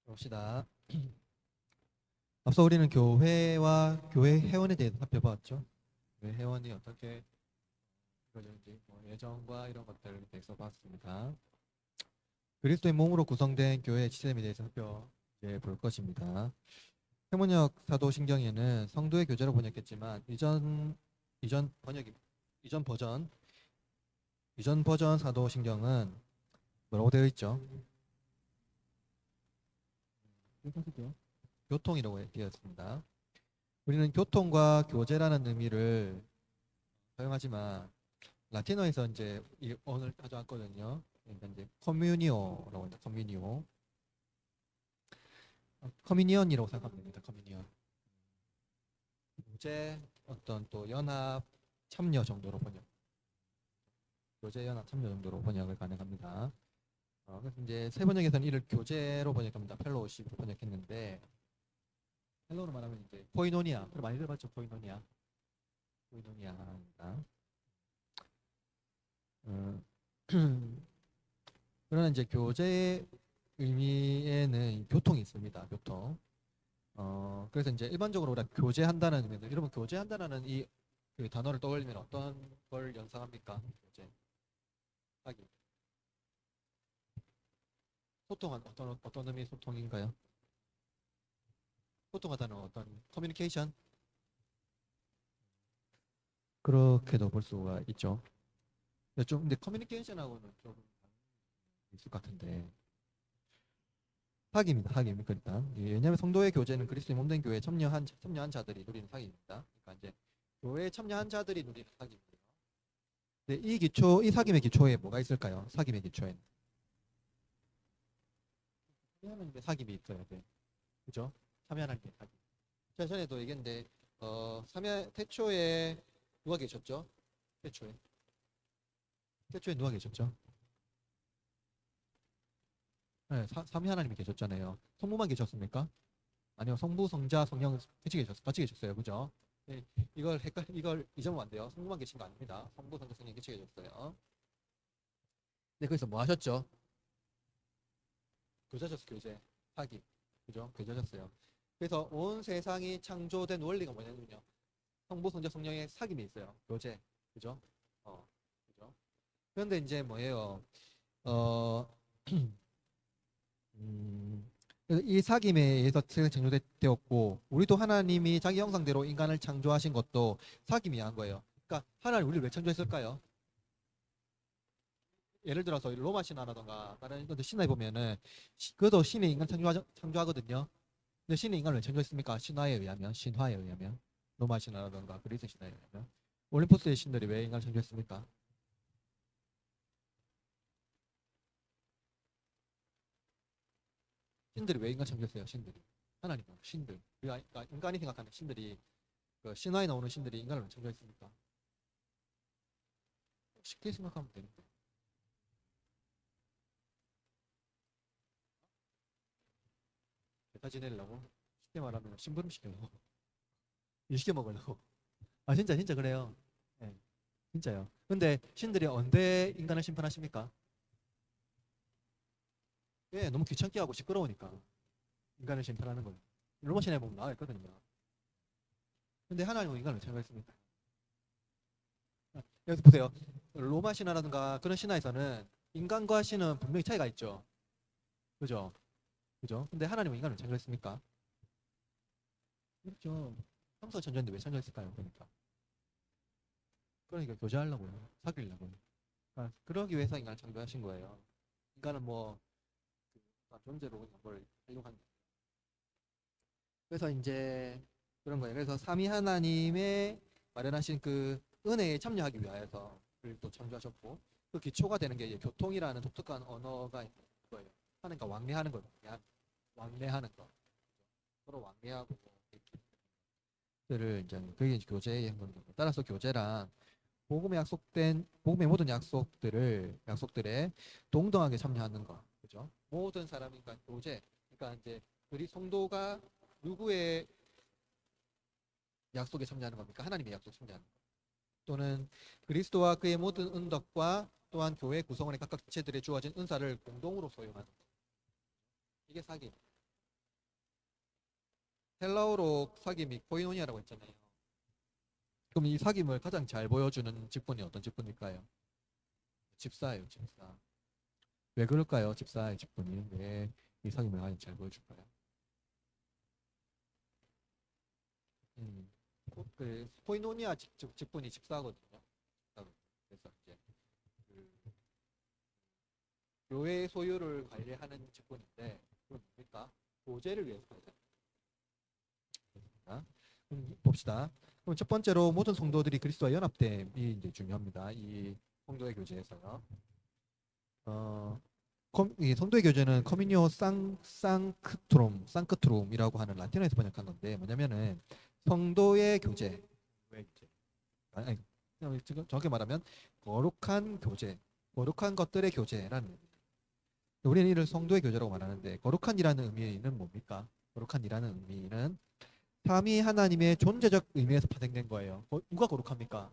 봅시다. 앞서 우리는 교회와 교회 회원에 대해서 살펴봤죠. 교회 회원이 어떻게 이루어지는지 예정과 이런 것들에 대해서 봤습니다. 그리스도의 몸으로 구성된 교회의 시스템에 대해서 살펴볼 것입니다. 해문역 사도신경에는 성도의 교제로 번역했지만 이전 번역이 이전 버전 이전 버전 사도신경은 뭐라고 되어 있죠? 교통이라고 되어 있습니다. 우리는 교통과 교제라는 의미를 사용하지만 라틴어에서 이제 이 언어를 가져왔거든요. 그러니까 이제 커뮤니오라고 합니다. 커뮤니언이라고 생각하면 됩니다. 커뮤니언. 교제 어떤 또 연합 참여 정도로 번역. 교제 연합 참여 정도로 번역을 가능합니다. 그래서 이제 세 번역에서는 이를 교제로 번역합니다. 펠로우십으로 번역했는데 펠로우로 말하면 이제 코이노니아. 많이 들어봤죠? 코이노니아입니다. 그러나 이제 교제의 의미에는 교통이 있습니다. 교통. 그래서 이제 일반적으로 우리가 교제한다는 의미는 여러분 교제한다는 그 단어를 떠올리면 어떤 걸 연상합니까? 교제. 하기. 소통한 어떤 의미의 소통인가요? 소통하다는 어떤 커뮤니케이션? 그렇게도 볼 수가 있죠. 근데 커뮤니케이션하고는 좀 있을 것 같은데. 사기입니다. 사기입니다. 일단 왜냐하면 성도의 교제는 그리스도의 몸된 교회에 참여한 자들이 누리는 사기입니다. 그러니까 이제 교회에 참여한 자들이 누리는 사기입니다. 근데 이 사김의 기초에 뭐가 있을까요? 사김의 기초에는 참여하는 게 사김이 있어야 돼. 그죠? 참여하는 게 사김. 제가 전에도 얘기했는데 태초에 누가 계셨죠? 태초에 누가 계셨죠? 네, 삼위 하나님이 계셨잖아요. 성부만 계셨습니까? 아니요, 성부, 성자, 성령 같이 계셨어요. 그죠? 네, 이걸 잊으면 안 돼요. 성부만 계신 거 아닙니다. 성부, 성자, 성령 같이 계셨어요. 네, 거기서 뭐 하셨죠? 교제하셨어요, 교제. 사기. 그죠? 교제하셨어요. 그래서 온 세상이 창조된 원리가 뭐냐면요. 성부, 성자, 성령의 사귐이 있어요. 교제. 그죠? 그죠? 그런데 이제 뭐예요? 어, 그래서 이 사귐에 의해서 세상이 창조되었고 우리도 하나님이 자기 형상대로 인간을 창조하신 것도 사귐이 한 거예요. 그러니까 하나님 우리를 왜 창조했을까요? 예를 들어서 로마 신화라던가 다른 것들 신화에 보면은 그도 신이 인간 창조하거든요. 근데 신이 인간을 왜 창조했습니까? 신화에 의하면 로마 신화라던가 그리스 신화에 의하면 올림푸스의 신들이 왜 인간을 창조했습니까? 신들이 왜 인간 창조했어요? 신들이 하나님 신들 그러니까 인간이 생각하는 신들이 그 신화에 나오는 신들이 인간을 왜 창조했습니까? 쉽게 생각하면 되는데 배타 지내려고 쉽게 말하면 심부름 시키려고 일 시켜 먹으려고 진짜 그래요. 네, 진짜요. 근데 신들이 언제 인간을 심판하십니까? 예, 너무 귀찮게 하고 시끄러우니까 인간을 심판하는 거예요. 로마 신화에 보면 나와 있거든요. 근데 하나님은 인간을 창조했습니다. 여기서 보세요. 로마 신화라든가 그런 신화에서는 인간과 신은 분명히 차이가 있죠. 그죠? 그죠? 근데 하나님은 인간을 창조했습니까? 그렇죠. 평소 천재인데 왜 창조했을까요? 그러니까 교제하려고요. 사귀려고요. 그러니까 그러기 위해서 인간을 창조하신 거예요. 인간은 뭐 존재로 그냥 뭘 하려고 하는 그래서 이제 그런 거예요. 그래서 삼위 하나님의 마련하신 그 은혜에 참여하기 위하여서 그를 또 창조하셨고 그 기초가 되는 게 이제 교통이라는 독특한 언어가 있는 거예요. 하니까 왕래하는 거예요. 왕래하는 거. 서로 왕래하고 그를 이제 그게 이제 교제의 행동이고 따라서 교제란 복음의 모든 약속들에 동등하게 참여하는 거. 그죠? 모든 사람이 그러니까 교제. 그러니까 이제 우리 성도가 누구의 약속에 참여하는 겁니까? 하나님의 약속에 참여하는 거. 또는 그리스도와 그의 모든 은덕과 또한 교회 구성원의 각각 지체들에 주어진 은사를 공동으로 소유하는 거. 이게 사기. 헬라어로 사귐이 코이노니아라고 했잖아요. 그럼 이 사귐을 가장 잘 보여주는 직분이 어떤 직분일까요? 집사예요, 집사. 왜 그럴까요? 집사의 직분이 왜 이 사귐을 가장 잘 보여줄까요? 음, 그 코이노니아 직분이 집사거든요. 그래서 이제 그 교회 소유를 관리하는 직분인데 그건 뭡니까? 교제를 위해서 관리합니다. 봅시다. 그럼 첫 번째로 모든 성도들이 그리스도와 연합됨이 이제 중요합니다. 이 성도의 교제에서요. 어, 이 성도의 교제는 커미니오 상크트룸이라고 하는 라틴어에서 번역한 건데 뭐냐면은 성도의 교제, 아니, 지금 정확히 말하면 거룩한 교제, 거룩한 것들의 교제라는 의미. 우리는 이를 성도의 교제라고 말하는데 거룩한이라는 의미는 뭡니까? 거룩한이라는 의미는 삼위 하나님의 존재적 의미에서 파생된 거예요. 누가 거룩합니까?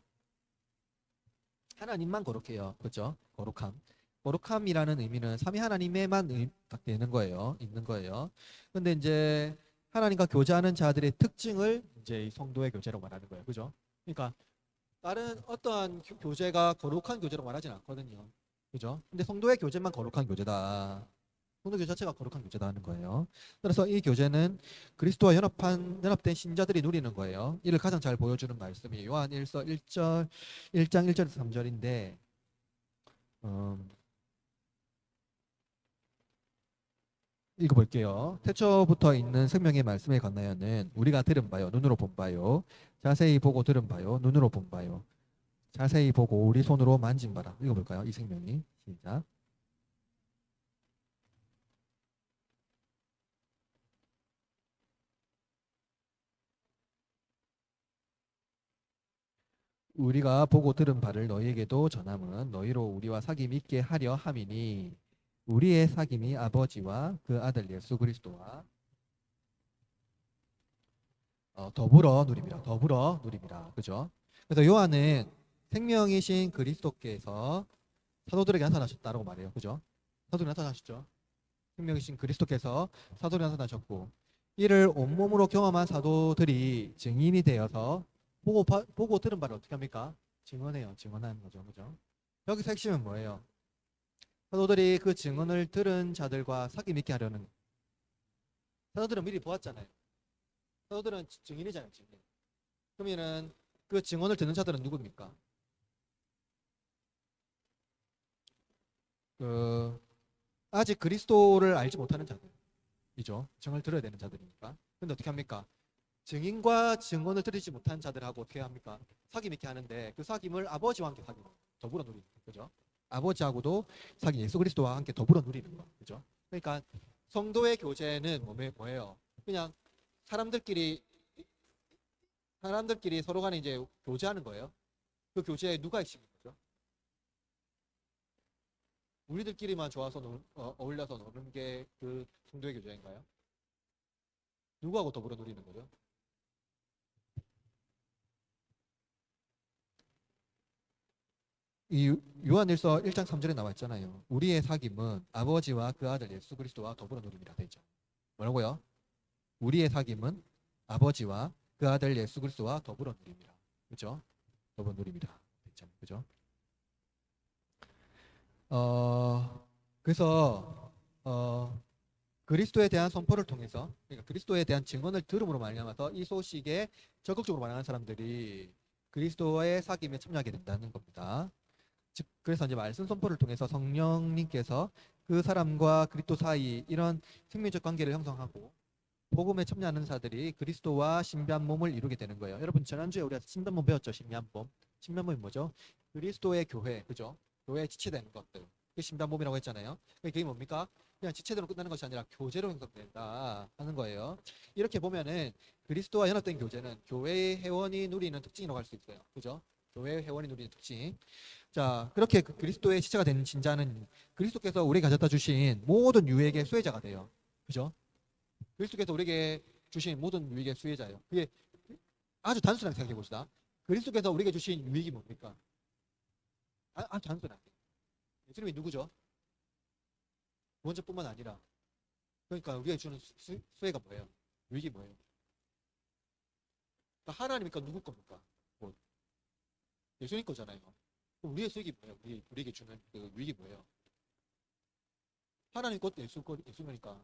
하나님만 거룩해요. 그렇죠? 거룩함. 거룩함이라는 의미는 삼위 하나님에만 딱 되는 거예요. 있는 거예요. 근데 이제 하나님과 교제하는 자들의 특징을 이제 이 성도의 교제라고 말하는 거예요. 그죠? 그러니까 다른 어떠한 교제가 거룩한 교제라고 말하진 않거든요. 그죠? 근데 성도의 교제만 거룩한 교제다. 성도 교제 자체가 거룩한 교제다 하는 거예요. 그래서 이 교제는 그리스도와 연합된 신자들이 누리는 거예요. 이를 가장 잘 보여주는 말씀이 요한 1서 1절 1장 1절에서 3절인데 읽어볼게요. 태초부터 있는 생명의 말씀에 관하여는 우리가 들은 바요, 눈으로 본 바요, 자세히 보고 들은 바요, 눈으로 본 바요, 자세히 보고 우리 손으로 만진 바라. 읽어볼까요? 이 생명이 시작. 우리가 보고 들은 바를 너희에게도 전함은 너희로 우리와 사귐 있게 하려 함이니 우리의 사귐이 아버지와 그 아들 예수 그리스도와 더불어 누림이라. 더불어 누림이라. 그죠? 그래서 요한은 생명이신 그리스도께서 사도들에게 나타나셨다라고 말해요. 그죠? 사도들이 나타나셨죠. 생명이신 그리스도께서 사도들에게 나타나셨고 이를 온몸으로 경험한 사도들이 증인이 되어서 보고 들은 바를 어떻게 합니까? 증언해요. 증언하는 거죠. 그죠? 여기서 핵심은 뭐예요? 사도들이 그 증언을 들은 자들과 사귐 있게 하려는. 사도들은 미리 보았잖아요. 사도들은 증인이잖아요. 증인. 그러면은 그 증언을 듣는 자들은 누굽니까? 그 아직 그리스도를 알지 못하는 자들이죠. 증언을 들어야 되는 자들이니까. 근데 어떻게 합니까? 증인과 증언을 들으지 못한 자들하고 어떻게 합니까? 사귐 있게 하는데 그 사귐을 아버지와 함께 사귀는 더불어 누리는 거죠. 아버지하고도 사귐 예수 그리스도와 함께 더불어 누리는 거. 그죠? 그러니까 성도의 교제는 뭐예요? 그냥 사람들끼리 서로 간에 이제 교제하는 거예요. 그 교제에 누가 핵심인 거죠? 우리들끼리만 좋아서 어울려서 노는 게 그 성도의 교제인가요? 누구하고 더불어 누리는 거죠? 이 요한일서 1장 3절에 나와 있잖아요. 우리의 사귐은 아버지와 그 아들 예수 그리스도와 더불어 누림이라 되어 있죠. 뭐라고요? 우리의 사귐은 아버지와 그 아들 예수 그리스도와 더불어 누림이라. 그죠? 더불어 누림이라 되어 있잖아요. 그죠? 그래서 그리스도에 대한 선포를 통해서 그러니까 그리스도에 대한 증언을 들음으로 말미암아서 이 소식에 적극적으로 반응하는 사람들이 그리스도의 사귐에 참여하게 된다는 겁니다. 즉 그래서 이제 말씀 선포를 통해서 성령님께서 그 사람과 그리스도 사이 이런 생명적 관계를 형성하고 복음에 참여하는 자들이 그리스도와 신비한 몸을 이루게 되는 거예요. 여러분 지난주에 우리가 신비한 몸 배웠죠. 신비한 몸. 신비한 몸이 뭐죠? 그리스도의 교회, 그죠? 교회에 지체되는 것들. 그게 신비한 몸이라고 했잖아요. 그게 뭡니까? 그냥 지체대로 끝나는 것이 아니라 교제로 형성된다 하는 거예요. 이렇게 보면은 그리스도와 연합된 교제는 교회의 회원이 누리는 특징이라고 할 수 있어요. 그죠? 교회의 회원이 누리는 특징. 자, 그렇게 그리스도의 지체가 된 진자는 그리스도께서 우리에게 가져다 주신 모든 유익의 수혜자가 돼요. 그죠? 그리스도께서 우리에게 주신 모든 유익의 수혜자예요. 그게 아주 단순하게 생각해 봅시다. 그리스도께서 우리에게 주신 유익이 뭡니까? 아주 단순하게. 예수님이 누구죠? 구원자뿐만 아니라 그러니까 우리에게 주는 수혜가 뭐예요? 유익이 뭐예요? 그러니까 하나님이니까 누구 겁니까? 뭐 예수님 거잖아요. 그럼 우리의 수익이 뭐예요? 우리에게 주는 그 유익이 뭐예요? 하나님 것도 예수니까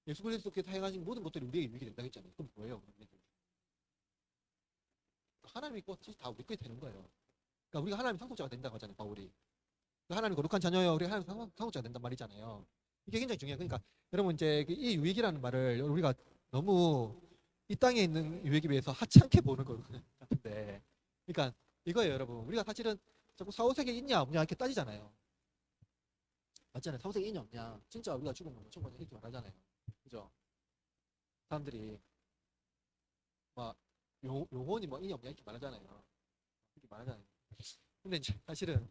예수 그리스도께서 행하신 모든 것들이 우리에게 유익이 된다고 했잖아요. 그럼 뭐예요? 하나님이 것이 다 우리 거에 되는 거예요. 그러니까 우리가 하나님 상속자가 된다고 하잖아요, 바울이. 하나님 거룩한 자녀요, 우리 하나님 상속자가 된단 말이잖아요. 이게 굉장히 중요해요. 그러니까 여러분 이제 이 유익이라는 말을 우리가 너무 이 땅에 있는 유익에 비해서 하찮게 보는 것 같은데, 그러니까 이거예요, 여러분. 우리가 사실은 자꾸 사후세계 있냐 없냐 이렇게 따지잖아요. 맞잖아요. 사후세계 있냐 없냐. 진짜 우리가 죽으면 천국에 이렇게 말하잖아요. 그죠? 사람들이 막 영혼이 뭐 있냐 없냐 이렇게 말하잖아요. 이렇게 말하잖아요. 근데 이제 사실은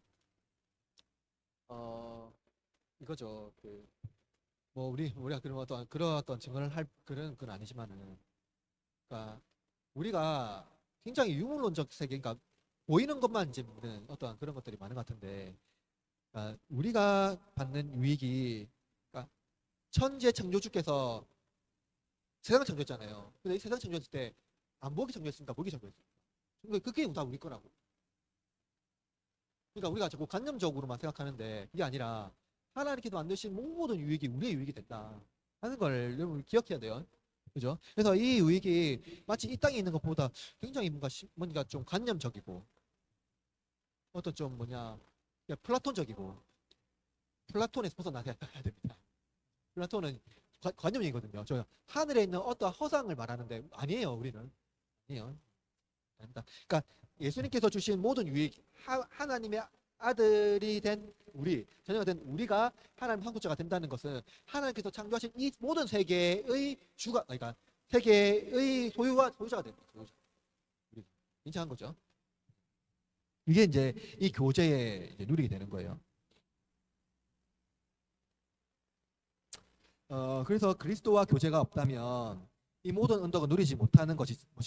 이거죠. 그 뭐 우리가 그런 어떤 증언을 할 그런 건 아니지만은, 그러니까 우리가 굉장히 유물론적 세계, 그러니까 보이는 것만 이제 믿는 어떤 그런 것들이 많은 것 같은데, 그러니까 우리가 받는 유익이, 그러니까 천지의 창조주께서 세상을 창조했잖아요. 근데 이 세상 창조했을 때 안 보기 창조했습니까? 보기 창조했습니까? 그게 다 우리 거라고. 그러니까 우리가 자꾸 관념적으로만 생각하는데 그게 아니라 하나님께서 만드신 모든 유익이 우리의 유익이 된다 하는 걸 여러분 기억해야 돼요. 그죠? 그래서 이 유익이 마치 이 땅에 있는 것보다 굉장히 뭔가 좀 관념적이고, 어떤 좀 플라톤적이고, 플라톤에서 벗어나야 됩니다. 플라톤은 관념이거든요. 저 하늘에 있는 어떤 허상을 말하는데 아니에요. 우리는 아니에요. 아닙니다. 그러니까 예수님께서 주신 모든 유익, 하나님의 아들이 된 우리, 자녀가 된 우리가 하나님 상속자가 된다는 것은 하나님께서 창조하신 이 모든 세계의 그러니까 세계의 소유자가 됩니다. 소유자. 인정한 거죠. 이게 이제 이 교제에 이제 누리게 되는 거예요. 그래서 그리스도와 교제가 없다면 이 모든 은덕은 누리지 못하는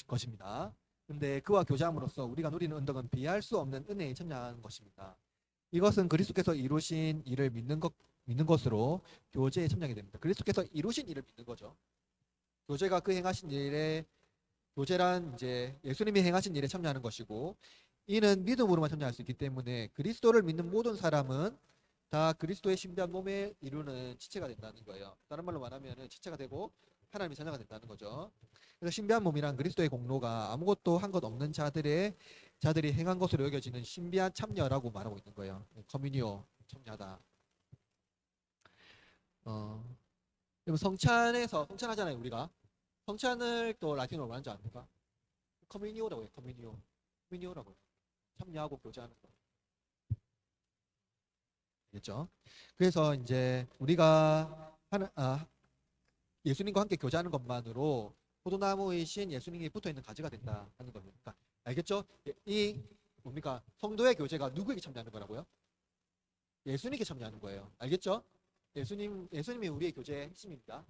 것입니다. 근데 그와 교제함으로써 우리가 누리는 은덕은 비할 수 없는 은혜에 참여하는 것입니다. 이것은 그리스도께서 이루신 일을 믿는 것으로 교제에 참여하게 됩니다. 그리스도께서 이루신 일을 믿는 거죠. 교제가 그 행하신 일에, 교제란 이제 예수님이 행하신 일에 참여하는 것이고, 이는 믿음으로만 참여할 수 있기 때문에 그리스도를 믿는 모든 사람은 다 그리스도의 신비한 몸에 이루는 지체가 된다는 거예요. 다른 말로 말하면 지체가 되고 하나님의 자녀가 된다는 거죠. 그래서 신비한 몸이란 그리스도의 공로가 아무것도 한 것 없는 자들이 행한 것으로 여겨지는 신비한 참여라고 말하고 있는 거예요. 커뮤니오, 참여하다. 여러분 성찬하잖아요. 우리가 성찬을 또 라틴어로 말하는 줄 아닙니까? 커뮤니오라고 해요. 커뮤니오라고 해요. 참여하고 교제하는 거. 알겠죠? 그래서 이제 우리가 예수님과 함께 교제하는 것만으로 포도나무이신 예수님이 붙어있는 가지가 된다 하는 겁니다. 알겠죠? 이 뭡니까? 성도의 교제가 누구에게 참여하는 거라고요? 예수님께 참여하는 거예요. 알겠죠? 예수님이 우리의 교제의 핵심입니다.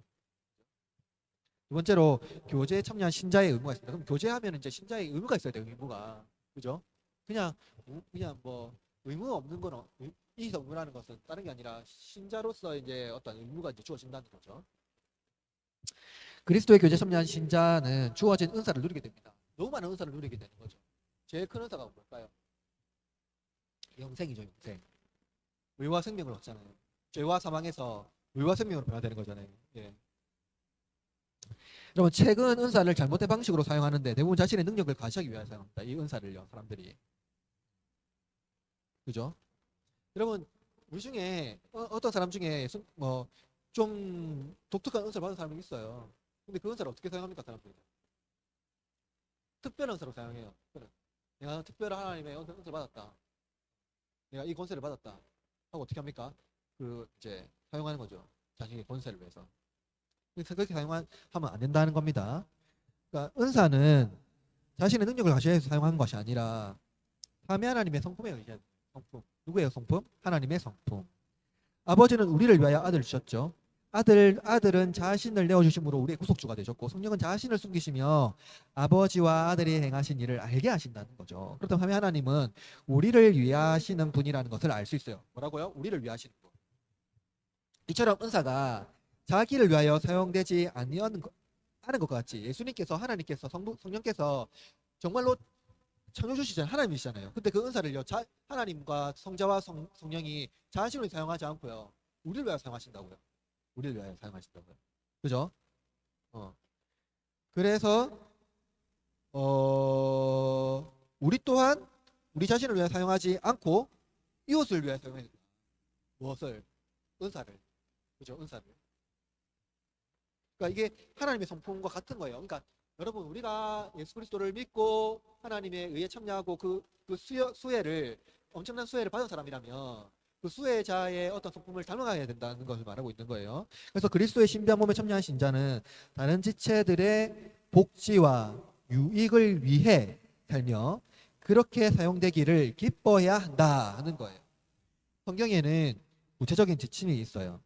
두 번째로 교제에 참여한 신자의 의무가 있습니다. 그럼 교제하면 이제 신자의 의무가 있어야 돼요. 의무가. 그죠? 그냥 뭐 의무 없는 건 이 의무라는 것은 다른 게 아니라 신자로서 이제 어떤 의무가 이제 주어진다는 거죠. 그리스도의 교제에 참여한 신자는 주어진 은사를 누리게 됩니다. 너무 많은 은사를 누리게 되는 거죠. 제일 큰 은사가 뭘까요? 영생이죠. 영생. 의와 생명을 얻잖아요. 죄와 사망에서 의와 생명으로 변화되는 거잖아요. 예. 여러분, 최근 은사를 잘못된 방식으로 사용하는데 대부분 자신의 능력을 과시하기 위해 사용합니다. 이 은사를요, 사람들이. 그죠? 여러분, 우리 중에 어떤 사람 중에 뭐 좀 독특한 은사를 받은 사람이 있어요. 근데 그 은사를 어떻게 사용합니까, 사람들이? 특별한 은사로 사용해요. 내가 특별한 하나님의 은사를 받았다. 내가 이 권세를 받았다. 하고 어떻게 합니까? 이제 사용하는 거죠. 자신의 권세를 위해서. 그래서 그렇게 사용하면 안 된다는 겁니다. 그러니까 은사는 자신의 능력을 과시해서 사용하는 것이 아니라 삼위 하나님의 성품에 의한 성품. 누구예요, 성품? 하나님의 성품. 아버지는 우리를 위하여 아들을 주셨죠. 아들은 자신을 내어주심으로 우리의 구속주가 되셨고, 성령은 자신을 숨기시며 아버지와 아들이 행하신 일을 알게 하신다는 거죠. 그렇다면 삼위 하나님은 우리를 위하시는 분이라는 것을 알 수 있어요. 뭐라고요? 우리를 위하시는 분. 이처럼 은사가 자기를 위하여 사용되지 아는 것 같지. 예수님께서 하나님께서 성령께서 정말로 창조주시잖아요. 하나님이시잖아요. 근데 그 은사를요, 하나님과 성자와 성령이 자신을 사용하지 않고요, 우리를 위하여 사용하신다고요. 우리를 위하여 사용하신다고요. 그죠? 어. 그래서 우리 또한 우리 자신을 위하여 사용하지 않고 이웃을 위하여 사용해야 된다. 무엇을? 은사를. 그죠? 은사를. 그러니까 이게 하나님의 성품과 같은 거예요. 그러니까 여러분, 우리가 예수 그리스도를 믿고 하나님에 의해 참여하고 그 수혜를, 엄청난 수혜를 받은 사람이라면 그 수혜자의 어떤 성품을 닮아가야 된다는 것을 말하고 있는 거예요. 그래서 그리스도의 신비한 몸에 참여한 신자는 다른 지체들의 복지와 유익을 위해 살며 그렇게 사용되기를 기뻐해야 한다 하는 거예요. 성경에는 구체적인 지침이 있어요.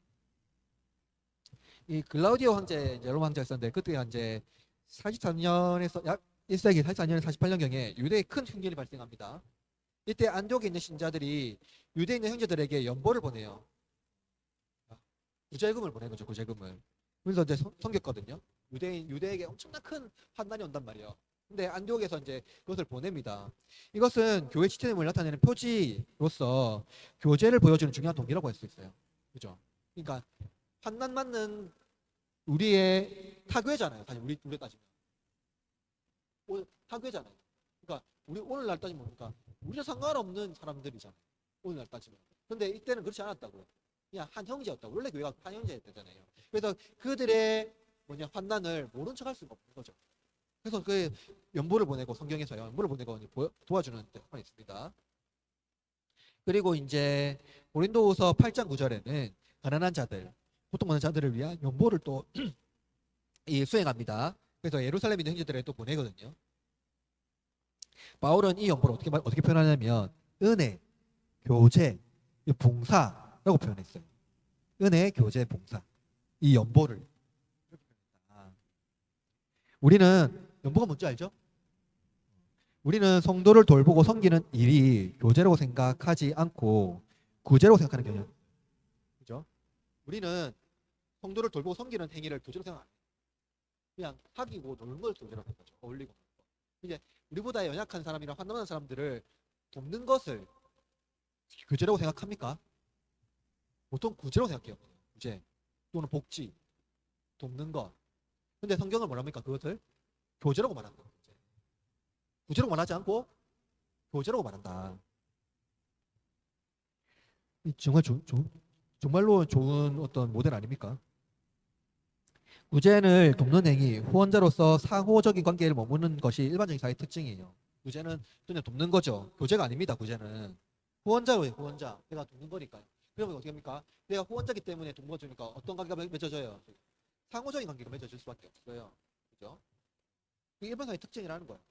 이 글라우디오 황제, 이제 로마 황제가 있었는데, 그때 이제 44년에서 약 1세기 44년 48년경에 유대에 큰 흉년이 발생합니다. 이때 안디옥에 있는 신자들이 유대에 있는 형제들에게 연보를 보내요. 구제금을 보낸 거죠, 구제금을. 그래서 이제 섬겼거든요. 유대에게 엄청난 큰 환난이 온단 말이에요. 근데 안디옥에서 이제 그것을 보냅니다. 이것은 교회 지체됨을 나타내는 표지로서 교제를 보여주는 중요한 동기라고 할 수 있어요. 그죠? 그러니까 환난 맞는 우리의 타교잖아요. 사실 우리 따지면 타교잖아요. 그러니까 우리 오늘날 따지면 뭡니까? 우리랑 상관없는 사람들이잖아요. 오늘날 따지면. 근데 이때는 그렇지 않았다고요. 그냥 한 형제였다고. 원래 교회가 한 형제였잖아요. 그래서 그들의 환난을 모른 척할 수가 없는 거죠. 그래서 그 연보를 보내고, 성경에서 연보를 보내고 도와주는 때가 있습니다. 그리고 이제 고린도후서 8장 9절에는 가난한 자들, 고통받는 자들을 위한 연보를 또 수행합니다. 그래서 예루살렘에 있는 형제들에게 또 보내거든요. 바울은 이 연보를 어떻게 표현하냐면 은혜, 교제, 봉사라고 표현했어요. 은혜, 교제, 봉사. 이 연보를. 우리는 연보가 뭔지 알죠? 우리는 성도를 돌보고 섬기는 일이 교제라고 생각하지 않고 구제라고 생각하는 경향. 그죠? 우리는 성도를 돌보고 섬기는 행위를 교제로 생각 안 해요. 그냥 사귀고 노는 걸 교제로 생각하죠. 어울리고. 이제 우리보다 연약한 사람이나 환난한 사람들을 돕는 것을 교제라고 생각합니까? 보통 구제라고 생각해요. 구제 또는 복지, 돕는 것. 근데 성경은 뭐랍니까? 그것을 교제라고 말한다. 구제라고 말하지 않고 교제라고 말한다. 정말 정말로 좋은 어떤 모델 아닙니까? 구제를 돕는 행위, 후원자로서 상호적인 관계를 머무는 것이 일반적인 사회 특징이에요. 구제는 그냥 돕는 거죠. 교제가 아닙니다. 구제는 후원자로요. 후원자. 내가 돕는 거니까요. 그러면 어떻게 합니까? 내가 후원자기 때문에 돕어주니까 어떤 관계가 맺어져요? 상호적인 관계가 맺어질 수밖에 없어요. 그죠? 이게 일반 사회 특징이라는 거예요.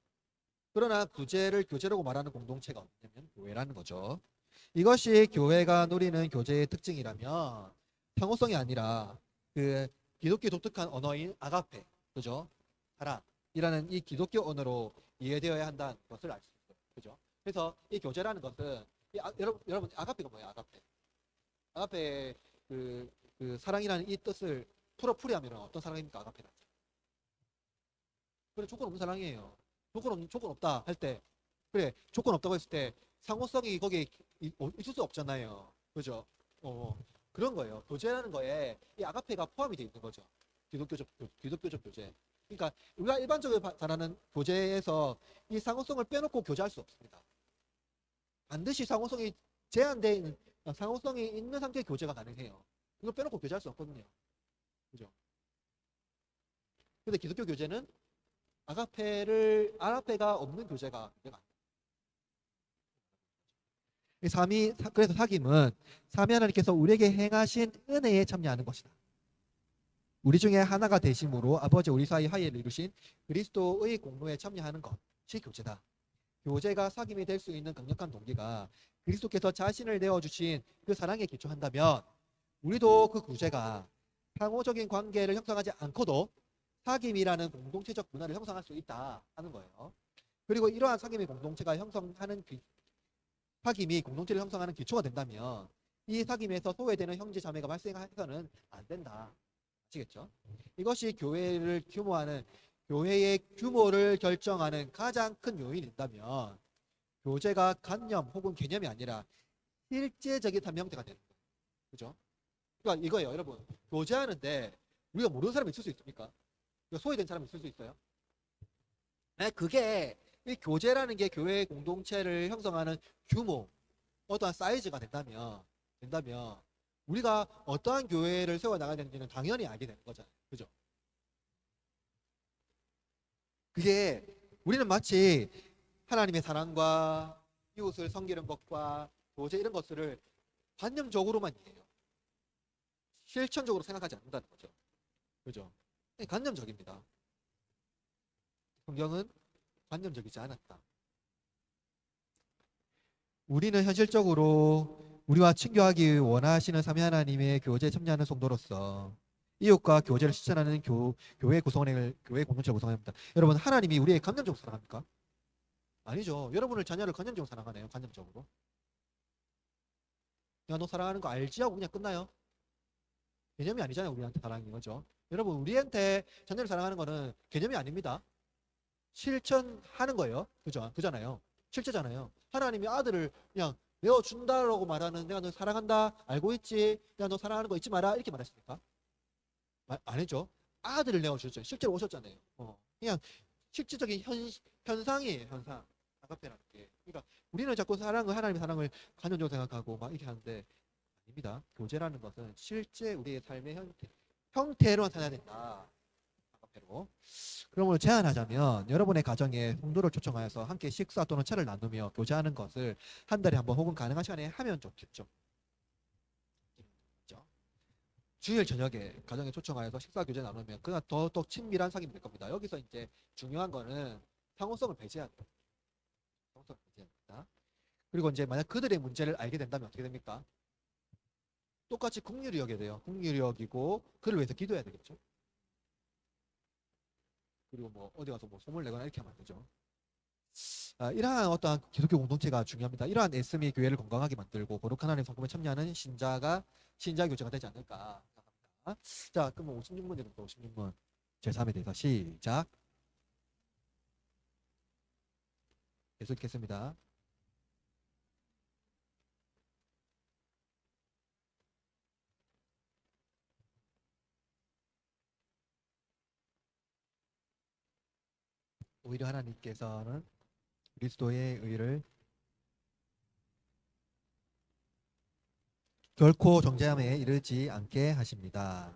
그러나 구제를 교제라고 말하는 공동체가 없냐면 교회라는 거죠. 이것이 교회가 누리는 교제의 특징이라면 상호성이 아니라 그 기독교 독특한 언어인 아가페, 그죠? 사랑이라는 이 기독교 언어로 이해되어야 한다는 것을 알 수 있어요. 그죠? 그래서 이 교제라는 것은 여러분 아가페가 뭐예요? 아가페 그 사랑이라는 이 뜻을 풀이하면 어떤 사랑입니까? 아가페는. 그래, 조건 없는 사랑이에요. 조건 없다 할 때, 그래, 조건 없다고 했을 때 상호성이 거기에 있을 수 없잖아요. 그죠? 그런 거예요. 교제라는 거에 이 아가페가 포함이 되어 있는 거죠. 기독교적 교제. 그러니까 우리가 일반적으로 말하는 교제에서 이 상호성을 빼놓고 교제할 수 없습니다. 반드시 상호성이 제한되어 있는, 상호성이 있는 상태의 교제가 가능해요. 이걸 빼놓고 교제할 수 없거든요. 그죠? 근데 기독교 교제는 아가페가 없는 교제가 문제가 아니에요. 그래서 사귐은 삼위 하나님께서 우리에게 행하신 은혜에 참여하는 것이다. 우리 중에 하나가 되심으로 아버지 우리 사이 화해를 이루신 그리스도의 공로에 참여하는 것이 교제다. 교제가 사귐이 될 수 있는 강력한 동기가 그리스도께서 자신을 내어주신 그 사랑에 기초한다면 우리도 그 교제가 상호적인 관계를 형성하지 않고도 사귐이라는 공동체적 문화를 형성할 수 있다 하는 거예요. 그리고 이러한 사귐의 공동체가 사귐이 공동체를 형성하는 기초가 된다면 이 사귐에서 소외되는 형제 자매가 발생해서는 안 된다. 아시겠죠? 이것이 교회의 규모를 결정하는 가장 큰 요인이라면 교제가 관념 혹은 개념이 아니라 실제적인 삶의 형태가 되는 거예요. 그죠? 그러니까 이거예요, 여러분. 교제하는데 우리가 모르는 사람이 있을 수 있습니까? 소외된 사람이 있을 수 있어요? 네, 그게 이 교제라는 게 교회 공동체를 형성하는 규모, 어떠한 사이즈가 된다면 우리가 어떠한 교회를 세워 나가야 되는지는 당연히 알게 되는 거잖아요. 그죠? 그게 우리는 마치 하나님의 사랑과 이웃을 섬기는 것과 교제 이런 것들을 관념적으로만 이해해요. 실천적으로 생각하지 않는다는 거죠. 그죠? 관념적입니다. 성경은 관념적이지 않았다. 우리는 현실적으로 우리와 친교하기 원하시는 삼위 하나님의 교제에 참여하는 성도로서 이웃과 교제를 실천하는 교회 교회 공동체를 구성합니다. 여러분, 하나님이 우리의 감정적으로 사랑합니까? 아니죠. 여러분을 자녀를 감정적으로 사랑하네요. 감정적으로. 야, 너 사랑하는 거 알지? 하고 그냥 끝나요. 개념이 아니잖아요. 우리한테 사랑인 거죠. 여러분, 우리한테 자녀를 사랑하는 거는 개념이 아닙니다. 실천하는 거예요. 그죠? 그잖아요. 실제잖아요. 하나님이 아들을 그냥 내어준다라고 말하는, 내가 너 사랑한다, 알고 있지, 내가 너 사랑하는 거 잊지 마라, 이렇게 말했습니까? 안 했죠. 아들을 내어주셨죠. 실제로 오셨잖아요. 그냥 실질적인 현상이에요. 현상. 아가페라는 게. 그러니까 우리는 자꾸 하나님의 사랑을 간접적으로 생각하고 막 이렇게 하는데 아닙니다. 교제라는 것은 실제 우리의 삶의 형태로 나타나야 된다. 아가페로. 그러므로 제안하자면 여러분의 가정에 성도를 초청하여서 함께 식사 또는 차를 나누며 교제하는 것을 한 달에 한 번 혹은 가능한 시간에 하면 좋겠죠. 주일 저녁에 가정에 초청하여서 식사 교제 나누면 그냥 더욱 친밀한 사귐이 될 겁니다. 여기서 이제 중요한 거는 상호성을 배제하는 거예요. 상호성을 배제합니다. 그리고 이제 만약 그들의 문제를 알게 된다면 어떻게 됩니까? 똑같이 긍휼히 여겨야 돼요. 긍휼히 여기고 그를 위해서 기도해야 되겠죠. 그리고 뭐 어디 가서 뭐 소문을 내거나 이렇게 하면 안 되죠. 이러한 어떠한 기독교 공동체가 중요합니다. 이러한 애씀이 교회를 건강하게 만들고 거룩한 하나님 성품에 참여하는 신자 교제가 되지 않을까 생각합니다. 자, 그럼 56문제부터 56문 제3에 대해서 시작. 계속 읽겠습니다. 오히려 하나님께서는 그리스도의 의를 결코 정죄함에 이르지 않게 하십니다.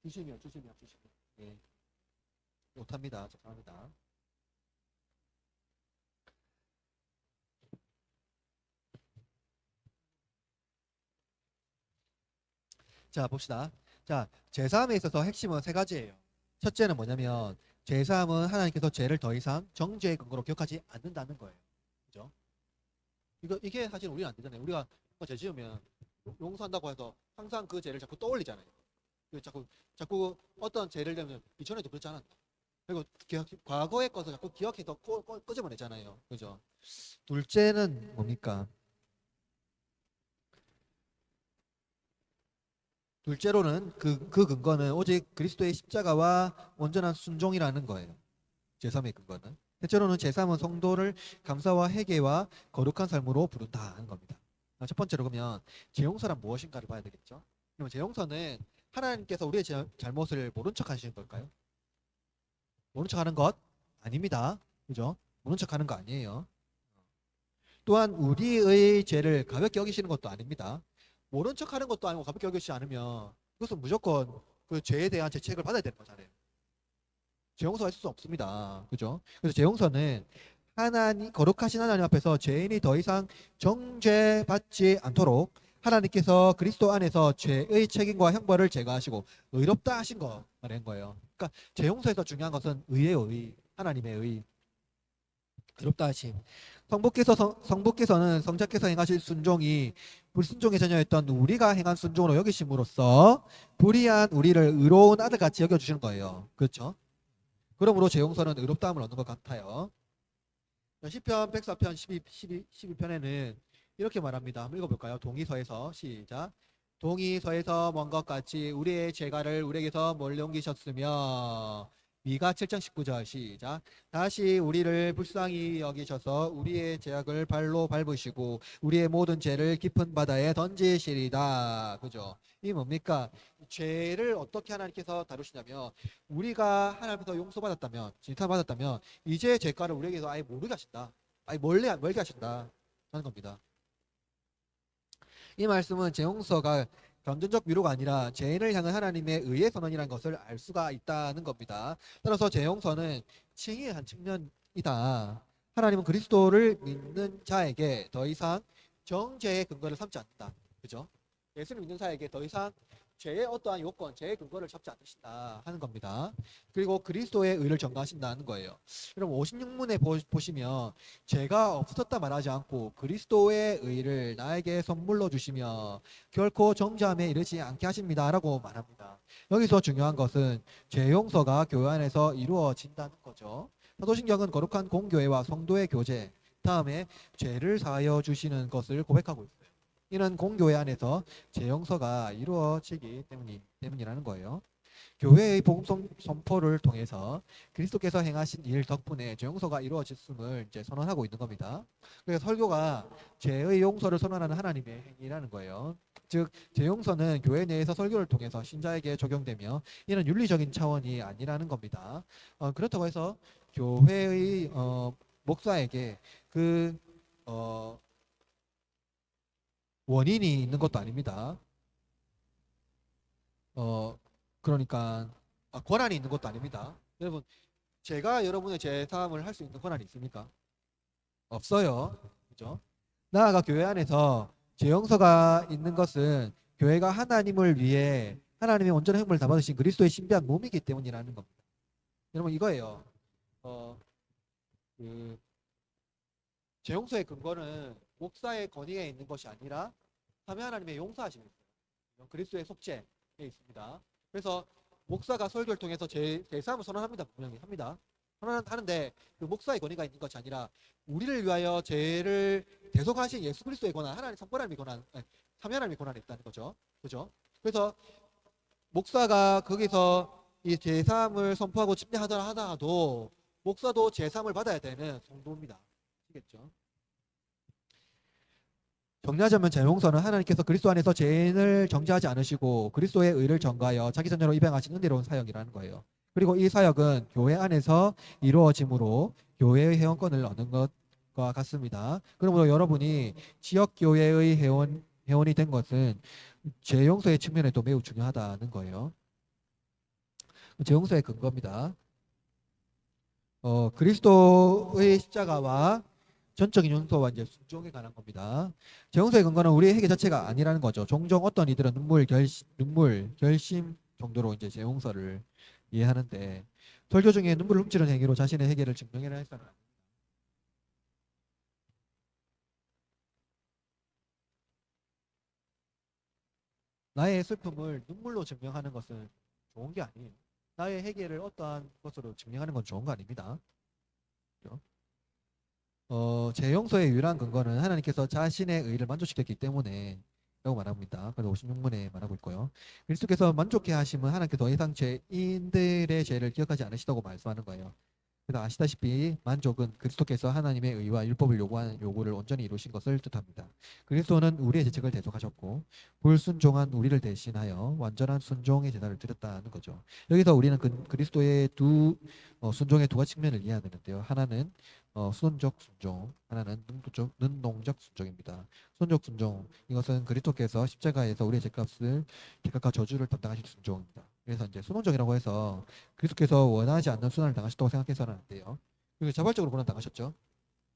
주시면. 예. 못합니다. 죄송합니다. 자, 봅시다. 자, 제3에 있어서 핵심은 세 가지예요. 첫째는 뭐냐면 제3은 하나님께서 죄를 더 이상 정죄의 근거로 기억하지 않는다는 거예요. 그죠? 이게 사실 우리는 안 되잖아요. 우리가 죄 지으면 용서한다고 해서 항상 그 죄를 자꾸 떠올리잖아요. 자꾸 어떤 죄를 되면 이전에도 그렇지 않았나. 그리고 과거의 것을 자꾸 기억해서 끄집어내잖아요. 그죠? 둘째는 뭡니까? 둘째로는 그 근거는 오직 그리스도의 십자가와 온전한 순종이라는 거예요. 제3의 근거는. 셋째로는 제3은 성도를 감사와 회개와 거룩한 삶으로 부른다 하는 겁니다. 첫 번째로 그러면 재용서란 무엇인가를 봐야 되겠죠. 그러면 재용서는 하나님께서 우리의 잘못을 모른 척 하시는 걸까요? 모른 척 하는 것 아닙니다. 그죠? 모른 척 하는 거 아니에요. 또한 우리의 죄를 가볍게 여기시는 것도 아닙니다. 모른 척 하는 것도 아니고 가볍게 여기지 않으면 그것은 무조건 그 죄에 대한 죄책을 받아야 되는 거잖아요. 재용서가 있을 수 없습니다. 그죠? 그래서 재용서는 거룩하신 하나님 앞에서 죄인이 더 이상 정죄받지 않도록 하나님께서 그리스도 안에서 죄의 책임과 형벌을 제거하시고 의롭다 하신 거 말한 거예요. 그러니까 재용서에서 중요한 것은 의예요. 의. 하나님의 의. 의롭다 하심. 성부께서는 성자께서 행하실 순종이 불순종의 자녀였던 우리가 행한 순종으로 여기심으로써 불의한 우리를 의로운 아들같이 여겨주시는 거예요. 그렇죠? 그러므로 재용서는 의롭다함을 얻는 것 같아요. 시편 104편 12편에는 이렇게 말합니다. 한번 읽어볼까요? 동의서에서 시작. 동의서에서 먼 것 같이 우리의 죄가를 우리에게서 멀리 옮기셨으며. 미가 7장 19절 시작. 다시 우리를 불쌍히 여기셔서 우리의 죄악을 발로 밟으시고 우리의 모든 죄를 깊은 바다에 던지시리다. 그죠? 이 뭡니까? 죄를 어떻게 하나님께서 다루시냐면, 우리가 하나님께서 용서받았다면, 칭찬받았다면 이제 죄가를 우리에게서 아예 모르게 하신다. 아예 멀게 하신다 하는 겁니다. 이 말씀은 재용서가 감정적 위로가 아니라 죄인을 향한 하나님의 의의 선언이라는 것을 알 수가 있다는 겁니다. 따라서 재용서는 칭의의 한 측면이다. 하나님은 그리스도를 믿는 자에게 더 이상 정죄의 근거를 삼지 않는다. 그죠? 예수를 믿는 자에게 더 이상 죄의 어떠한 요건, 죄의 근거를 잡지 않으신다 하는 겁니다. 그리고 그리스도의 의를 전가하신다는 거예요. 여러분 56문에 보시면 죄가 없었다 말하지 않고 그리스도의 의를 나에게 선물로 주시며 결코 정죄함에 이르지 않게 하십니다 라고 말합니다. 여기서 중요한 것은 죄 용서가 교회 안에서 이루어진다는 거죠. 사도신경은 거룩한 공교회와 성도의 교제, 다음에 죄를 사하여 주시는 것을 고백하고 있어요. 이는 공교회 안에서 재용서가 이루어지기 때문이라는 거예요. 교회의 복음 선포를 통해서 그리스도께서 행하신 일 덕분에 재용서가 이루어졌음을 이제 선언하고 있는 겁니다. 그래서 설교가 죄의 용서를 선언하는 하나님의 행위라는 거예요. 즉 재용서는 교회 내에서 설교를 통해서 신자에게 적용되며 이는 윤리적인 차원이 아니라는 겁니다. 그렇다고 해서 교회의 목사에게 그 원인이 있는 것도 아닙니다. 그러니까 권한이 있는 것도 아닙니다. 여러분, 제가 여러분의 제 사함을 할 수 있는 권한이 있습니까? 없어요. 그죠? 나아가 교회 안에서 재용서가 있는 것은 교회가 하나님을 위해 하나님의 온전한 행물을 담아두신 그리스도의 신비한 몸이기 때문이라는 겁니다. 여러분 이거예요. 그 재용서의 근거는 목사의 권위에 있는 것이 아니라 삼위 하나님의 용서하심이 있어요. 그리스도의 속죄에 있습니다. 그래서 목사가 설교를 통해서 제사함을 선언합니다. 분명히 합니다. 선언하는데 그 목사의 권위가 있는 것이 아니라 우리를 위하여 죄를 대속하신 예수 그리스도의 권한, 하나님 삼권하나님의 권한, 삼위 하나님의 권한이 있다는 거죠. 그죠? 그래서 목사가 거기서 이 제사함을 선포하고 침례하더라도 목사도 제사함을 받아야 되는 성도입니다. 아시겠죠? 정리하자면 재용서는 하나님께서 그리스도 안에서 죄인을 정죄하지 않으시고 그리스도의 의를 전가하여 자기 전제로 입양하신 은혜로운 사역이라는 거예요. 그리고 이 사역은 교회 안에서 이루어지므로 교회의 회원권을 얻는 것과 같습니다. 그러므로 여러분이 지역교회의 회원이 된 것은 재용서의 측면에도 매우 중요하다는 거예요. 재용서의 근거입니다. 그리스도의 십자가와 전적인 용서와 이제 순종에 관한 겁니다. 재용서의 근거는 우리의 회개 자체가 아니라는 거죠. 종종 어떤 이들은 눈물, 결심 정도로 이제 재용서를 이해하는데 설교 중에 눈물을 훔치는 행위로 자신의 회개를 증명해야 해서는 나의 슬픔을 눈물로 증명하는 것은 좋은 게 아니에요. 나의 회개를 어떠한 것으로 증명하는 건 좋은 거 아닙니다. 그렇죠? 재용서의 유일한 근거는 하나님께서 자신의 의를 만족시켰기 때문에 라고 말합니다. 그래서 56문에 말하고 있고요. 그리스도께서 만족해 하심은 하나님께 더 이상 죄인들의 죄를 기억하지 않으시다고 말씀하는 거예요. 그래서 아시다시피 만족은 그리스도께서 하나님의 의와 율법을 요구하는 요구를 온전히 이루신 것을 뜻합니다. 그리스도는 우리의 죄책을 대속하셨고 불순종한 우리를 대신하여 완전한 순종의 제사를 드렸다는 거죠. 여기서 우리는 그리스도의 순종의 두 가지 측면을 이해해야 되는데요. 하나는 수동적 순종, 하나는 능동적 순종입니다. 수동적 순종, 이것은 그리스도께서 십자가에서 우리의 죄값을 죄값과 저주를 담당하신 순종입니다. 그래서 이제 수동적이라고 해서 그리스도께서 원하지 않는 순환을 당하셨다고 생각해서는 안 돼요. 그리고 자발적으로 고난 당하셨죠.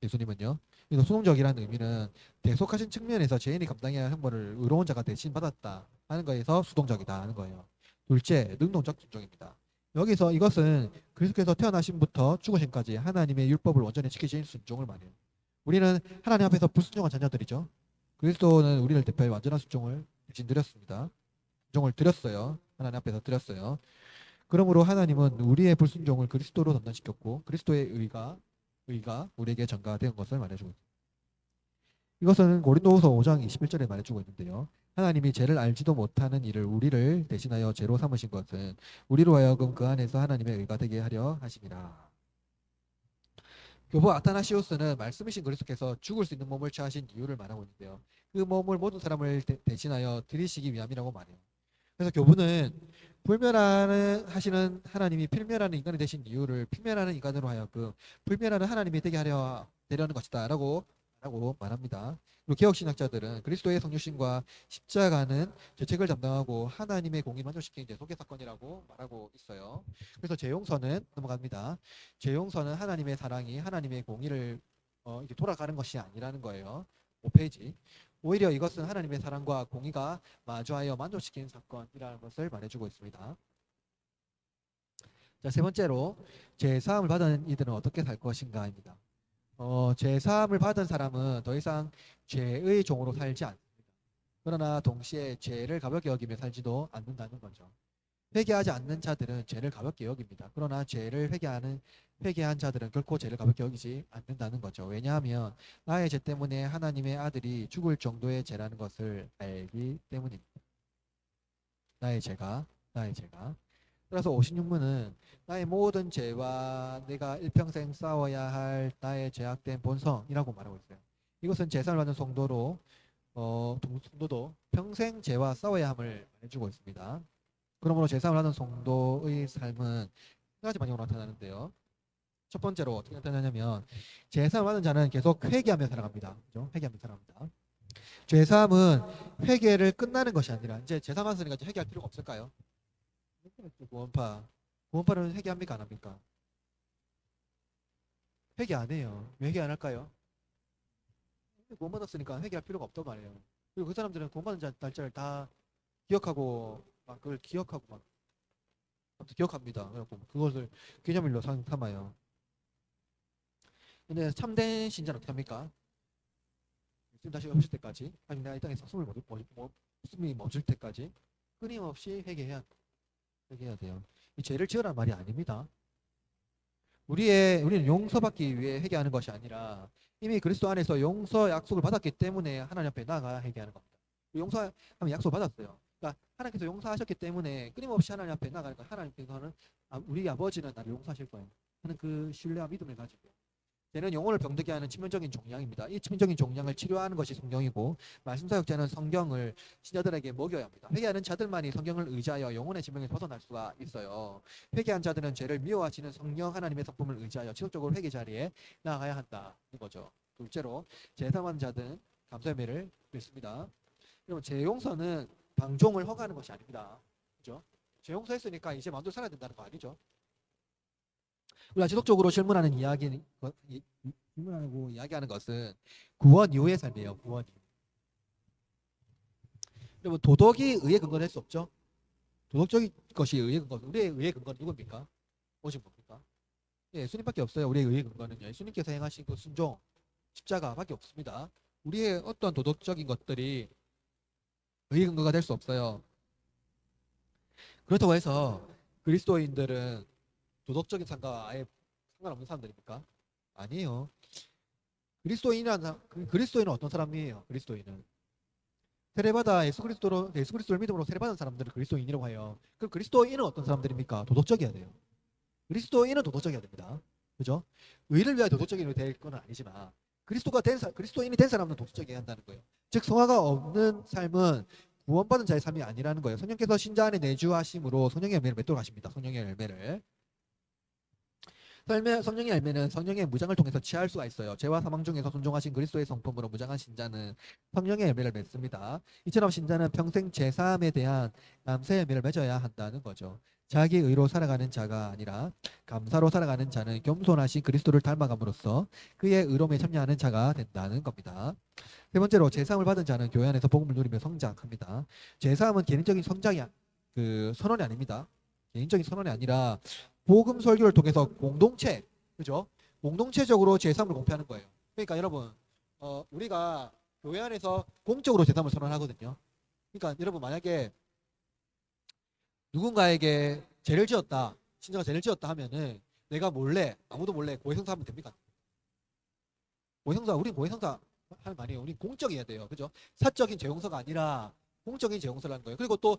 예수님은요. 그래서 수동적이라는 의미는 대속하신 측면에서 죄인이 감당해야 할 형벌을 의로운 자가 대신 받았다 하는 거에서 수동적이다 하는 거예요. 둘째, 능동적 순종입니다. 여기서 이것은 그리스도께서 태어나심부터 죽으심까지 하나님의 율법을 완전히 지키신 순종을 말해요. 우리는 하나님 앞에서 불순종한 자녀들이죠. 그리스도는 우리를 대표해 완전한 순종을 대신 드렸습니다. 순종을 드렸어요. 하나님 앞에서 드렸어요. 그러므로 하나님은 우리의 불순종을 그리스도로 전환시켰고 그리스도의 의가 의가 우리에게 전가된 것을 말해주고 있습니다. 이것은 고린도후서 5장 21절에 말해주고 있는데요. 하나님이 죄를 알지도 못하는 이를 우리를 대신하여 죄로 삼으신 것은 우리로 하여금 그 안에서 하나님의 의가 되게 하려 하심이라. 교부 아타나시우스는 말씀이신 그리스도께서 죽을 수 있는 몸을 취하신 이유를 말하고 있는데요. 그 몸을 모든 사람을 대신하여 들이시기 위함이라고 말해요. 그래서 교부는 불멸하는 하시는 하나님이 필멸하는 인간이 되신 이유를 필멸하는 인간으로 하여금 불멸하는 하나님이 되게 되려는 것이다라고 말합니다. 그리고 개혁신학자들은 그리스도의 성육신과 십자가는 죄책을 담당하고 하나님의 공의 만족시키는 대속의 사건이라고 말하고 있어요. 그래서 죄용서는 넘어갑니다. 죄용서는 하나님의 사랑이 하나님의 공의를 이렇게 돌아가는 것이 아니라는 거예요. 5페이지. 오히려 이것은 하나님의 사랑과 공의가 마주하여 만족시키는 사건이라는 것을 말해주고 있습니다. 자, 세 번째로 죄사함을 받은 이들은 어떻게 살 것인가입니다. 죄사함을 받은 사람은 더 이상 죄의 종으로 살지 않습니다. 그러나 동시에 죄를 가볍게 여기며 살지도 않는다는 거죠. 회개하지 않는 자들은 죄를 가볍게 여깁니다. 그러나 죄를 회개한 자들은 결코 죄를 가볍게 여기지 않는다는 거죠. 왜냐하면 나의 죄 때문에 하나님의 아들이 죽을 정도의 죄라는 것을 알기 때문입니다. 나의 죄가. 따라서 56문은 나의 모든 죄와 내가 일평생 싸워야 할 나의 죄악된 본성이라고 말하고 있어요. 이것은 제사를 받는 성도도 평생 죄와 싸워야 함을 말해주고 있습니다. 그러므로 제사를 하는 성도의 삶은 세 가지 방향으로 나타나는데요. 첫 번째로 어떻게 나타나냐면 제사를 받는 자는 계속 회개하며 살아갑니다. 그죠? 회개하며 살아갑니다. 죄사함은 회개를 끝나는 것이 아니라 이제 제사 받았으니까 회개할 필요가 없을까요? 구원파는 회개합니까 안 합니까? 회개 안 해요. 왜 회개 안 할까요? 구원 받았으니까 회개할 필요가 없단 말이에요. 그리고 그 사람들은 구원 받은 날짜를 다 기억하고 막 그걸 기억하고 막 아무튼 기억합니다. 그래갖고 그것을 기념일로 삼아요. 근데 참된 신자는 어떻게 합니까? 예수님 다시 오실 때까지, 아니 내가 이 땅에서 숨이 멎을 때까지 끊임없이 회개해야 돼요. 이 죄를 지으라는 말이 아닙니다. 우리는 용서받기 위해 회개하는 것이 아니라 이미 그리스도 안에서 용서 약속을 받았기 때문에 하나님 앞에 나아가 회개하는 겁니다. 용서하면 약속을 받았어요. 그러니까 하나님께서 용서하셨기 때문에 끊임없이 하나님 앞에 나아가는 거예요. 하나님께서는 우리 아버지는 나를 용서하실 거예요 하는 그 신뢰와 믿음을 가지고. 죄는 영혼을 병들게 하는 치명적인 종양입니다. 이 치명적인 종양을 치료하는 것이 성경이고, 말씀사역자는 성경을 신자들에게 먹여야 합니다. 회개하는 자들만이 성경을 의지하여 영혼의 질병에 벗어날 수가 있어요. 회개한 자들은 죄를 미워하시는 성령 하나님의 성품을 의지하여 지속적으로 회개 자리에 나아가야 한다는 거죠. 둘째로 제사만 자들은 감사의 매를 드렸습니다. 여러분, 죄 용서는 방종을 허가하는 것이 아닙니다. 그죠? 죄 용서했으니까 이제 마음대로 살아야 된다는 거 아니죠. 우리가 지속적으로 질문하고 이야기하는 것은 구원 이후의 삶이에요. 구원 이후. 여러분, 도덕이 의의 근거는 할 수 없죠. 도덕적인 것이 의의 근거. 우리의 의의 근거는 누굽니까? 오직 뭡니까? 예수님밖에 없어요. 우리의 의의 근거는요. 예수님께서 행하신 그 순종, 십자가밖에 없습니다. 우리의 어떤 도덕적인 것들이 의의 근거가 될 수 없어요. 그렇다고 해서 그리스도인들은 도덕적인 상과 아예 상관없는 사람들입니까? 아니에요. 그리스도인은 어떤 사람이에요? 그리스도인은 세례받아 예수 그리스도를 믿음으로 세례받은 사람들을 그리스도인이라고 해요. 그럼 그리스도인은 어떤 사람들입니까? 도덕적이어야 돼요. 그리스도인은 도덕적이어야 됩니다. 그죠? 의를 위하여 도덕적인 될 건 아니지만 그리스도인이 된 사람은 도덕적이어야 한다는 거예요. 즉 성화가 없는 삶은 구원받은 자의 삶이 아니라는 거예요. 성령께서 신자 안에 내주하심으로 성령의 열매를 맺도록 하십니다. 성령의 열매를. 성령의 열매는 성령의 무장을 통해서 취할 수가 있어요. 죄와 사망 중에서 순종하신 그리스도의 성품으로 무장한 신자는 성령의 열매를 맺습니다. 이처럼 신자는 평생 죄사함에 대한 감사의 열매를 맺어야 한다는 거죠. 자기 의로 살아가는 자가 아니라 감사로 살아가는 자는 겸손하신 그리스도를 닮아감으로써 그의 의로움에 참여하는 자가 된다는 겁니다. 세 번째로 제사함을 받은 자는 교회 안에서 복음을 누리며 성장합니다. 제사함은 개인적인 선언이 아닙니다. 개인적인 선언이 아니라 복음 설교를 통해서 그죠? 공동체적으로 제사함을 공표하는 거예요. 그러니까 여러분, 우리가 교회 안에서 공적으로 제사함을 선언하거든요. 그러니까 여러분, 만약에 누군가에게 신자가 죄를 지었다 하면은 내가 아무도 몰래 고해성사하면 됩니까? 모의성사, 우리 모의성사 하는 거 아니에요. 우리 공적이어야 돼요. 그죠? 사적인 재용서가 아니라 공적인 재용서라는 거예요. 그리고 또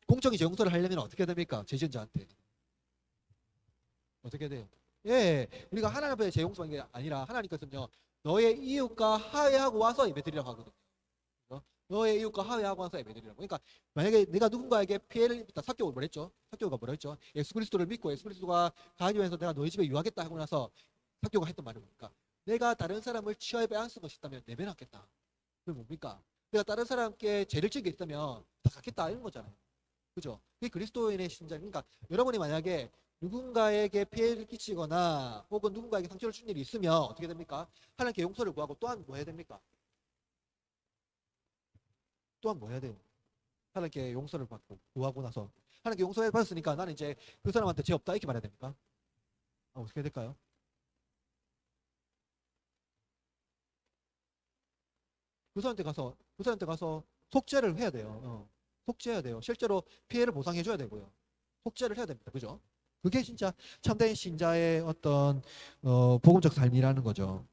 공적인 재용서를 하려면 어떻게 됩니까? 제지연자한테. 어떻게 돼요? 예, 우리가 하나님 앞에 재용서가 아니라 하나님께서는요, 너의 이웃과 화해하고 와서 예배드리라고 하거든요. 어? 너의 이웃과 화해하고 와서 예배드리라고. 그러니까 만약에 내가 누군가에게 피해를 입다, 사교가 뭐랬죠? 사교가 뭐랬죠? 예수 그리스도를 믿고 예수 그리스도가 가지면서 내가 너희 집에 유하겠다 하고 나서 사교가 했던 말은 뭡니까? 내가 다른 사람을 치어에 빼앗은 것이 있다면 내배놨겠다. 그게 뭡니까? 내가 다른 사람께 죄를 지게 있다면 다 갚겠다 이런 거잖아요. 그죠? 그게 그리스도인의 신장. 그러니까 여러분이 만약에 누군가에게 피해를 끼치거나 혹은 누군가에게 상처를 준 일이 있으면 어떻게 됩니까? 하나님께 용서를 구하고 또한 뭐 해야 됩니까? 또한 뭐 해야 돼요? 하나님께 용서를 받고 구하고 나서 하나님께 용서를 받았으니까 나는 이제 그 사람한테 죄 없다 이렇게 말해야 됩니까? 어떻게 해야 될까요? 그 사람한테 가서 속죄를 해야 돼요. 속죄해야 돼요. 실제로 피해를 보상해 줘야 되고요. 속죄를 해야 됩니다. 그죠? 그게 진짜 참된 신자의 어떤 복음적 삶이라는 거죠.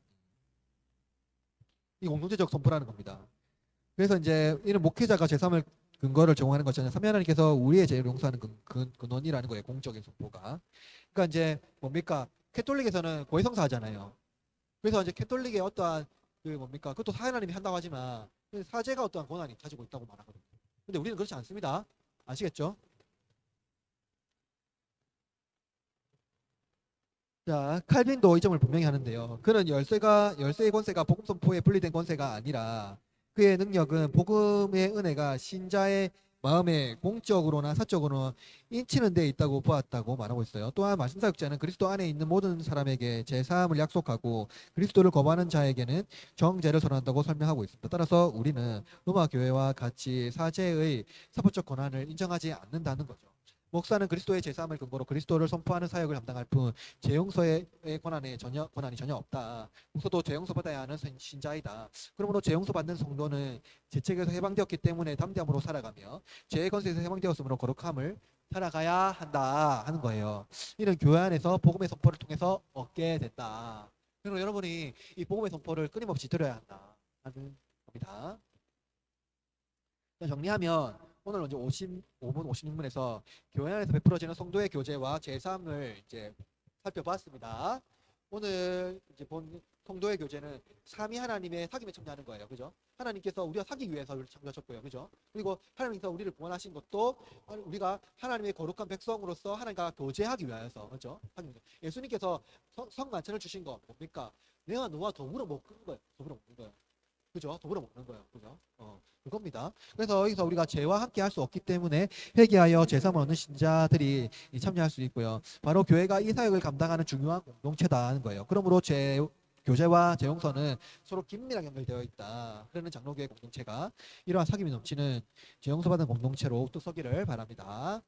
이 공동체적 선포라는 겁니다. 그래서 이제 이런 목회자가 제3의 근거를 제공하는 것처럼 삼위 하나님께서 우리의 죄를 용서하는 근원이라는 거예요. 공적인 선포가. 그러니까 이제 뭡니까? 캐톨릭에서는 고해성사 하잖아요. 그래서 이제 캐톨릭의 어떠한 그 뭡니까? 그것도 하나님이 한다고 하지만 사제가 어떠한 권한이 가지고 있다고 말하거든요. 근데 우리는 그렇지 않습니다. 아시겠죠? 자, 칼빈도 이 점을 분명히 하는데요. 그는 열쇠의 권세가 복음 선포에 분리된 권세가 아니라 그의 능력은 복음의 은혜가 신자의 마음에 공적으로나 사적으로 인치는 데 있다고 보았다고 말하고 있어요. 또한 말씀사역자는 그리스도 안에 있는 모든 사람에게 제사함을 약속하고 그리스도를 거부하는 자에게는 정죄를 선언한다고 설명하고 있습니다. 따라서 우리는 로마 교회와 같이 사제의 사법적 권한을 인정하지 않는다는 거죠. 목사는 그리스도의 제사함을 근거로 그리스도를 선포하는 사역을 감당할 뿐 재용서의 권한이 전혀 없다. 목사도 재용서 받아야 하는 신자이다. 그러므로 재용서 받는 성도는 죄책에서 해방되었기 때문에 담대함으로 살아가며 죄의 권세에서 해방되었으므로 거룩함을 살아가야 한다 하는 거예요. 이는 교회 안에서 복음의 선포를 통해서 얻게 됐다. 그리고 여러분이 이 복음의 선포를 끊임없이 들어야 한다 하는 겁니다. 정리하면 오늘 이제 55분, 56분에서 교회 안에서 베풀어지는 성도의 교제와 제사함을 이제 살펴봤습니다. 오늘 이제 본 성도의 교제는 삼위 하나님의 사귐에 참여하는 거예요. 그죠? 하나님께서 우리가 사귀기 위해서 우리를 참여하셨고요. 그죠? 그리고 하나님께서 우리를 구원하신 것도 우리가 하나님의 거룩한 백성으로서 하나님과 교제하기 위하여서. 그죠? 예수님께서 성만찬을 주신 거 뭡니까? 내가 너와 더불어 먹는 거예요. 더불어 먹는 거예요. 그죠? 더불어 먹는 거예요. 그죠? 그겁니다. 그래서 여기서 우리가 죄와 함께 할 수 없기 때문에 회개하여 제사함을 얻는 신자들이 참여할 수 있고요. 바로 교회가 이 사역을 감당하는 중요한 공동체다는 거예요. 그러므로 교제와 재용서는 서로 긴밀하게 연결되어 있다. 그러는 장로교회 공동체가 이러한 사귐이 넘치는 재용서 받은 공동체로 또 서기를 바랍니다.